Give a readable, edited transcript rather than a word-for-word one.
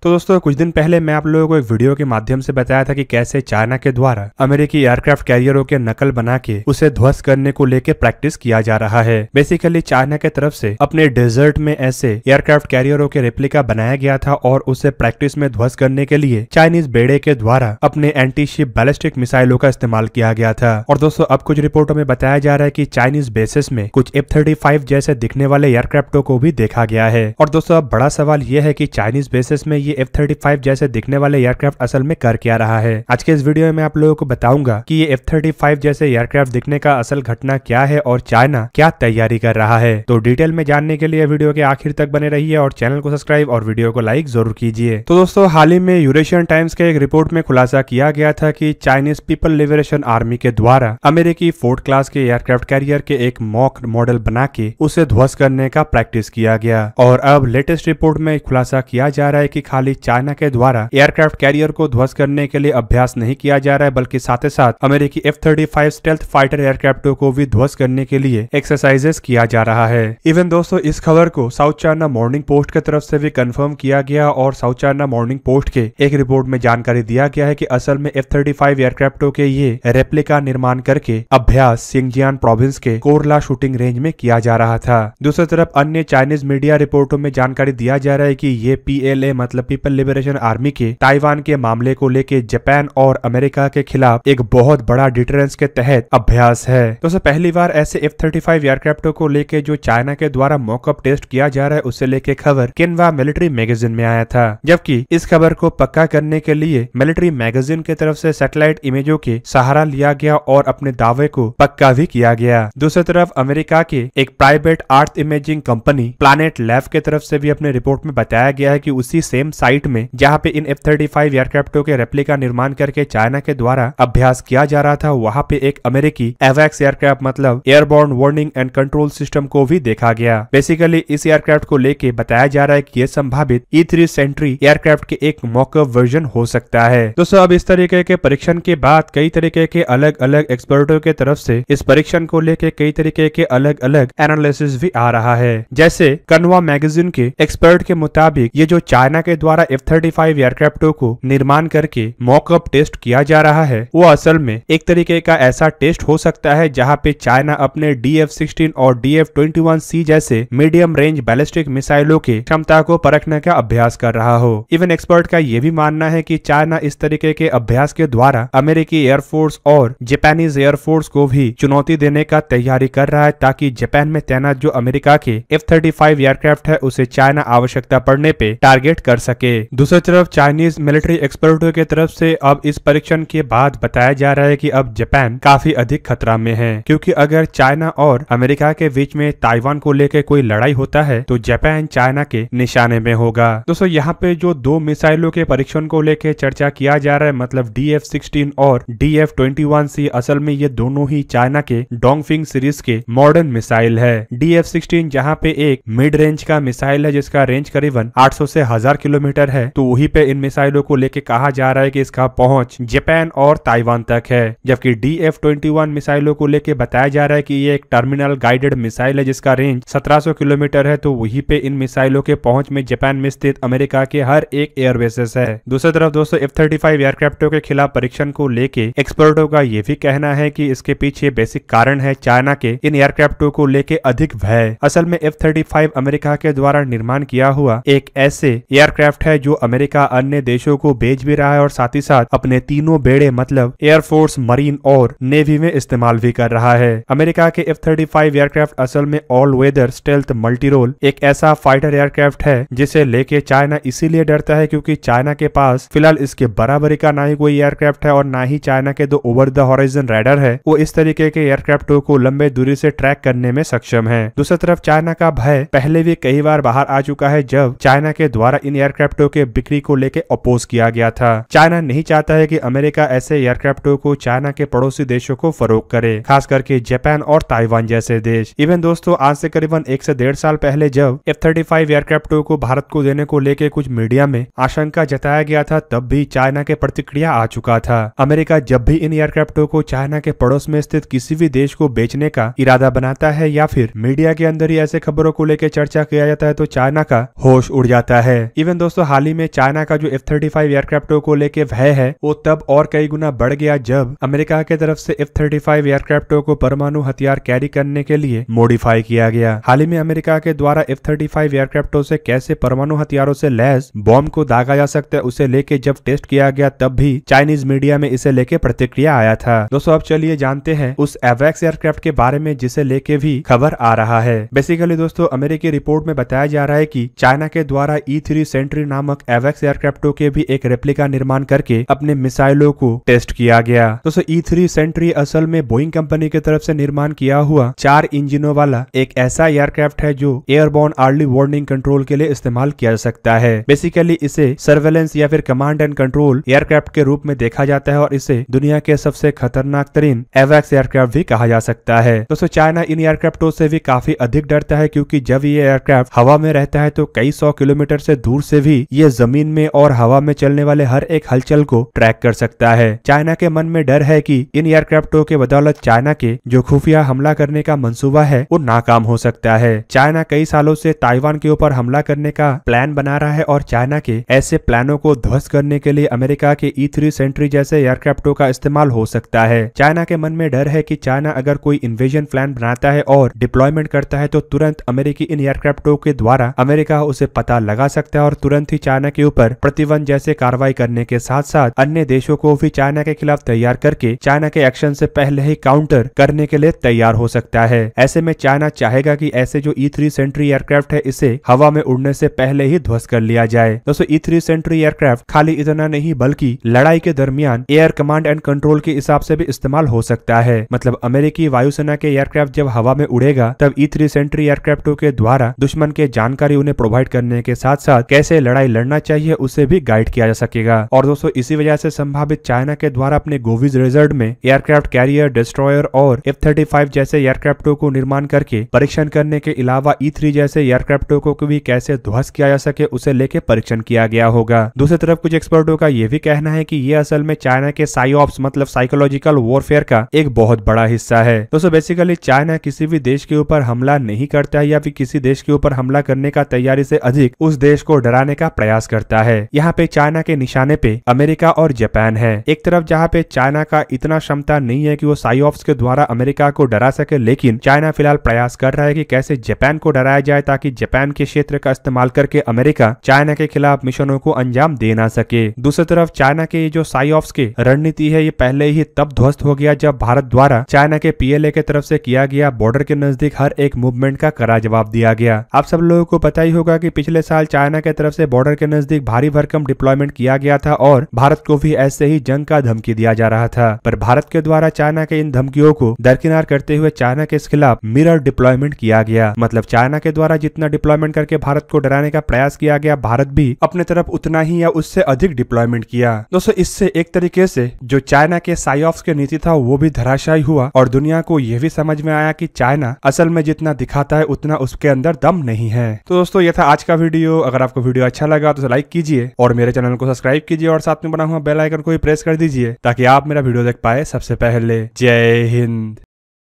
तो दोस्तों कुछ दिन पहले मैं आप लोगों को एक वीडियो के माध्यम से बताया था कि कैसे चाइना के द्वारा अमेरिकी एयरक्राफ्ट कैरियरों के नकल बना के उसे ध्वस्त करने को लेकर प्रैक्टिस किया जा रहा है। बेसिकली चाइना के तरफ से अपने डेजर्ट में ऐसे एयरक्राफ्ट कैरियरों के रेप्लिका बनाया गया था और उसे प्रैक्टिस में ध्वस्त करने के लिए चाइनीज बेड़े के द्वारा अपने एंटी शिप बैलिस्टिक मिसाइलों का इस्तेमाल किया गया था। और दोस्तों अब कुछ रिपोर्टों में बताया जा रहा है कि चाइनीज बेसिस में कुछ F-35 जैसे दिखने वाले एयरक्राफ्टों को भी देखा गया है। और दोस्तों अब बड़ा सवाल यह है कि चाइनीज बेसिस में ये F-35 जैसे दिखने वाले एयरक्राफ्ट असल में कर क्या रहा है। आज के इस वीडियो में मैं आप लोगों को बताऊंगा कि ये F-35 जैसे एयरक्राफ्ट दिखने का असल घटना क्या है और चाइना क्या तैयारी कर रहा है। तो डिटेल में जानने के लिए वीडियो के आखिर तक बने रहिए और चैनल को सब्सक्राइब और वीडियो को लाइक जरूर कीजिए। तो दोस्तों हाल ही में यूरेशियन टाइम्स के एक रिपोर्ट में खुलासा किया गया था कि चाइनीज पीपल लिबरेशन आर्मी के द्वारा अमेरिकी फोर्ड क्लास के एयरक्राफ्ट कैरियर के एक मॉक मॉडल बना के उसे ध्वस्त करने का प्रैक्टिस किया गया। और अब लेटेस्ट रिपोर्ट में खुलासा किया जा रहा है कि खाली चाइना के द्वारा एयरक्राफ्ट कैरियर को ध्वस्त करने के लिए अभ्यास नहीं किया जा रहा है, बल्कि साथ ही साथ अमेरिकी F-35 स्टेल्थ फाइटर एयरक्राफ्टों को भी ध्वस्त करने के लिए एक्सरसाइजेस किया जा रहा है। इवन दोस्तों इस खबर को साउथ चाइना मॉर्निंग पोस्ट की तरफ से भी कंफर्म किया गया और साउथ चाइना मॉर्निंग पोस्ट के एक रिपोर्ट में जानकारी दिया गया है कि असल में F-35 एयरक्राफ्टों के ये रेप्लिका निर्माण करके अभ्यास सिंगजियान प्रोविंस के कोरला शूटिंग रेंज में किया जा रहा था। दूसरी तरफ अन्य चाइनीज मीडिया रिपोर्टों में जानकारी दिया जा रहा है कि ये PLA मतलब पीपल लिबरेशन आर्मी के ताइवान के मामले को लेके जापान और अमेरिका के खिलाफ एक बहुत बड़ा डिटरेंस के तहत अभ्यास है। दोस्तों पहली बार ऐसे F-35 एयरक्राफ्टों को लेके जो चाइना के द्वारा मॉकअप टेस्ट किया जा रहा है उसे लेके खबर किन्वा मिलिट्री मैगजीन में आया था, जबकि इस खबर को पक्का करने के लिए मिलिट्री मैगजीन की तरफ से सैटेलाइट इमेजों के सहारा लिया गया और अपने दावे को पक्का भी किया गया। दूसरी तरफ अमेरिका के एक प्राइवेट अर्थ इमेजिंग कंपनी प्लैनेट लैब की तरफ से भी अपने रिपोर्ट में बताया गया है कि उसी सेम साइट में जहां पे इन F-35 एयरक्राफ्टों के रेप्लिका निर्माण करके चाइना के द्वारा अभ्यास किया जा रहा था, वहां पे एक अमेरिकी एवैक्स एयरक्राफ्ट मतलब airborne warning and control system को भी देखा गया। बेसिकली इस एयरक्राफ्ट को लेके बताया जा रहा है कि यह संभावित E-3 सेंट्री एयरक्राफ्ट के एक मॉकअप वर्जन हो सकता है। दोस्तों अब इस तरीके के परीक्षण के बाद कई तरीके के अलग अलग एक्सपर्टों के तरफ से इस परीक्षण को लेके कई तरीके के अलग अलग एनालिसिस भी आ रहा है। जैसे कन्वा मैगजीन के एक्सपर्ट के मुताबिक ये जो चाइना के द्वारा F-35 एयरक्राफ्टों को निर्माण करके मॉकअप टेस्ट किया जा रहा है वो असल में एक तरीके का ऐसा टेस्ट हो सकता है जहां पे चाइना अपने DF-16 और DF-21C जैसे मीडियम रेंज बैलिस्टिक मिसाइलों के क्षमता को परखने का अभ्यास कर रहा हो। इवन एक्सपर्ट का ये भी मानना है कि चाइना इस तरीके के अभ्यास के द्वारा अमेरिकी एयरफोर्स और जापानीज एयरफोर्स को भी चुनौती देने का तैयारी कर रहा है, ताकि जापान में तैनात जो अमेरिका के F-35 एयरक्राफ्ट है उसे चाइना आवश्यकता पड़ने पे टारगेट कर सके। दूसरी तरफ चाइनीज मिलिट्री एक्सपर्टों की तरफ से अब इस परीक्षण के बाद बताया जा रहा है कि अब जापान काफी अधिक खतरा में है, क्योंकि अगर चाइना और अमेरिका के बीच में ताइवान को लेकर कोई लड़ाई होता है तो जापान चाइना के निशाने में होगा। दोस्तों यहाँ पे जो दो मिसाइलों के परीक्षण को लेकर चर्चा किया जा रहा है मतलब DF-16 और DF-21C, असल में ये दोनों ही चाइना के डोंगफिंग सीरीज के मॉडर्न मिसाइल है। DF-16 जहाँ पे एक मिड रेंज का मिसाइल है जिसका रेंज करीबन 800 से 1000 किलोमीटर है, तो वहीं पे इन मिसाइलों को लेके कहा जा रहा है कि इसका पहुंच जापान और ताइवान तक है। जबकि DF-21 मिसाइलों को लेके बताया जा रहा है कि ये एक टर्मिनल गाइडेड मिसाइल है जिसका रेंज 1700 किलोमीटर है, तो वहीं पे इन मिसाइलों के पहुंच में जापान में स्थित अमेरिका के हर एक एयरबेसेस है। दूसरी तरफ दोस्तों F-35 एयरक्राफ्टों के खिलाफ परीक्षण को लेके एक्सपर्टों का ये भी कहना है कि इसके पीछे बेसिक कारण है चाइना के इन एयरक्राफ्टों को लेके अधिक भय। असल में F-35 अमेरिका के द्वारा निर्माण किया हुआ एक ऐसे एयरक्राफ्ट है जो अमेरिका अन्य देशों को बेच भी रहा है और साथ ही साथ अपने तीनों बेड़े मतलब एयरफोर्स, मरीन और नेवी में इस्तेमाल भी कर रहा है। अमेरिका के F-35 एयरक्राफ्ट असल में ऑल वेदर स्टेल्थ मल्टीरोल एक ऐसा फाइटर एयरक्राफ्ट है जिसे लेके चाइना इसीलिए डरता है क्योंकि चाइना के पास फिलहाल इसके बराबरी का ना ही कोई एयरक्राफ्ट है और ना ही चाइना के दो ओवर द हॉराइजन राइडर है वो इस तरीके के एयरक्राफ्टों को लंबे दूरी से ट्रैक करने में सक्षम है। दूसरी तरफ चाइना का भय पहले भी कई बार बाहर आ चुका है जब चाइना के द्वारा इन एयरक्राफ्टों के बिक्री को लेकर अपोज किया गया था। चाइना नहीं चाहता है कि अमेरिका ऐसे एयरक्राफ्टों को चाइना के पड़ोसी देशों को फरोख्त करे, खास करके जापान और ताइवान जैसे देश। इवन दोस्तों आज से करीबन 1 से 1.5 साल पहले जब F-35 एयरक्राफ्टों को भारत को देने को लेकर कुछ मीडिया में आशंका जताया गया था, तब भी चाइना के प्रतिक्रिया आ चुका था। अमेरिका जब भी इन एयरक्राफ्टों को चाइना के पड़ोस में स्थित किसी भी देश को बेचने का इरादा बनाता है या फिर मीडिया के अंदर ही ऐसे खबरों को लेकर चर्चा किया जाता है तो चाइना का होश उड़ जाता है। इवन दोस्तों हाल ही में चाइना का जो F-35 एयरक्राफ्टों को लेके भय है वो तब और कई गुना बढ़ गया जब अमेरिका के तरफ से F-35 एयरक्राफ्टों को परमाणु हथियार कैरी करने के लिए मॉडिफाई किया गया। हाल ही में अमेरिका के द्वारा F-35 एयरक्राफ्टों से कैसे परमाणु हथियारों से लैस बॉम्ब को दागा जा सकता है उसे लेके जब टेस्ट किया गया तब भी चाइनीज मीडिया में इसे लेके प्रतिक्रिया आया था। दोस्तों अब चलिए जानते हैं उस एवैक्स एयरक्राफ्ट के बारे में जिसे लेके भी खबर आ रहा है। बेसिकली दोस्तों अमेरिकी रिपोर्ट में बताया जा रहा है कि चाइना के द्वारा E-3 सेंट्री नामक एवैक्स एयरक्राफ्टों के भी एक रेप्लिका निर्माण करके अपने मिसाइलों को टेस्ट किया गया। दोस्तों E-3 सेंट्री असल में बोइंग कंपनी की तरफ से निर्माण किया हुआ 4 इंजनों वाला एक ऐसा एयरक्राफ्ट है जो एयरबोर्न अर्ली वार्निंग कंट्रोल के लिए इस्तेमाल किया जा सकता है। बेसिकली इसे सर्वेलेंस या फिर कमांड एंड कंट्रोल एयरक्राफ्ट के रूप में देखा जाता है और इसे दुनिया के सबसे खतरनाक तरीन एवैक्स एयरक्राफ्ट भी कहा जा सकता है। दोस्तों चाइना इन एयरक्राफ्टों से भी काफी अधिक डरता है क्योंकि जब ये एयरक्राफ्ट हवा में रहता है तो कई 100 किलोमीटर से दूर से भी ये जमीन में और हवा में चलने वाले हर एक हलचल को ट्रैक कर सकता है। चाइना के मन में डर है कि इन एयरक्राफ्टों के बदौलत चाइना के जो खुफिया हमला करने का मंसूबा है वो नाकाम हो सकता है। चाइना कई सालों से ताइवान के ऊपर हमला करने का प्लान बना रहा है और चाइना के ऐसे प्लानों को ध्वस्त करने के लिए अमेरिका के E-3 सेंट्री जैसे एयरक्राफ्टों का इस्तेमाल हो सकता है। चाइना के मन में डर है कि चाइना अगर कोई इन्वेजन प्लान बनाता है और डिप्लॉयमेंट करता है तो तुरंत अमेरिकी इन एयरक्राफ्टों के द्वारा अमेरिका उसे पता लगा सकता है और तुरंत ही चाइना के ऊपर प्रतिबंध जैसे कार्रवाई करने के साथ साथ अन्य देशों को भी चाइना के खिलाफ तैयार करके चाइना के एक्शन से पहले ही काउंटर करने के लिए तैयार हो सकता है। ऐसे में चाइना चाहेगा कि ऐसे जो E-3 सेंट्री एयरक्राफ्ट है इसे हवा में उड़ने से पहले ही ध्वस्त कर लिया जाए। दोस्तों E-3 सेंट्री एयरक्राफ्ट खाली इतना नहीं बल्कि लड़ाई के दरमियान एयर कमांड एंड कंट्रोल के हिसाब से भी इस्तेमाल हो सकता है। मतलब अमेरिकी वायुसेना के एयरक्राफ्ट जब हवा में उड़ेगा तब E-3 सेंट्री एयरक्राफ्टों के द्वारा दुश्मन के जानकारी उन्हें प्रोवाइड करने के साथ साथ कैसे लड़ाई लड़ना चाहिए उसे भी गाइड किया जा सकेगा। और दोस्तों इसी वजह से संभावित चाइना के द्वारा अपने गोविज रिजर्व में एयरक्राफ्ट कैरियर, डिस्ट्रॉयर और F-35 जैसे एयरक्राफ्टों को निर्माण करके परीक्षण करने के अलावा E-3 जैसे एयरक्राफ्टों को भी कैसे ध्वस्त किया जा सके उसे लेके परीक्षण किया गया होगा। दूसरी तरफ कुछ एक्सपर्टों का यह भी कहना है कि ये असल में चाइना के साइऑप्स मतलब साइकोलॉजिकल वॉरफेयर का एक बहुत बड़ा हिस्सा है। दोस्तों बेसिकली चाइना किसी भी देश के ऊपर हमला नहीं करता है या फिर किसी देश के ऊपर हमला करने का तैयारी से अधिक उस देश को डराने का प्रयास करता है। यहाँ पे चाइना के निशाने पे अमेरिका और जापान है। एक तरफ जहाँ पे चाइना का इतना क्षमता नहीं है कि वो साइऑप्स के द्वारा अमेरिका को डरा सके, लेकिन चाइना फिलहाल प्रयास कर रहा है कि कैसे जापान को डराया जाए ताकि जापान के क्षेत्र का इस्तेमाल करके अमेरिका चाइना के खिलाफ मिशनों को अंजाम दे ना सके। दूसरी तरफ चाइना के जो साइऑप्स की रणनीति है ये पहले ही तब ध्वस्त हो गया जब भारत द्वारा चाइना के PLA के तरफ से किया गया बॉर्डर के नजदीक हर एक मूवमेंट का कड़ा जवाब दिया गया। आप सब लोगों को पता ही होगा कि पिछले साल चाइना के तरफ से बॉर्डर के नजदीक भारी भरकम डिप्लॉयमेंट किया गया था और भारत को भी ऐसे ही जंग का धमकी दिया जा रहा था, पर भारत के द्वारा चाइना के इन धमकियों को दरकिनार करते हुए चाइना के खिलाफ मिरर डिप्लॉयमेंट किया गया। मतलब चाइना के द्वारा जितना डिप्लॉयमेंट करके भारत को डराने का प्रयास किया गया, भारत भी अपने तरफ उतना ही या उससे अधिक डिप्लॉयमेंट किया। दोस्तों इससे एक तरीके से जो चाइना के साइऑप्स की नीति था वो भी धराशायी हुआ और दुनिया को यह भी समझ में आया कि चाइना असल में जितना दिखाता है उतना उसके अंदर दम नहीं है। तो दोस्तों ये था आज का वीडियो। अगर आपको वीडियो अच्छा लगा तो लाइक कीजिए और मेरे चैनल को सब्सक्राइब कीजिए और साथ में बना हुआ बेल आइकन को भी प्रेस कर दीजिए ताकि आप मेरा वीडियो देख पाए सबसे पहले। जय हिंद।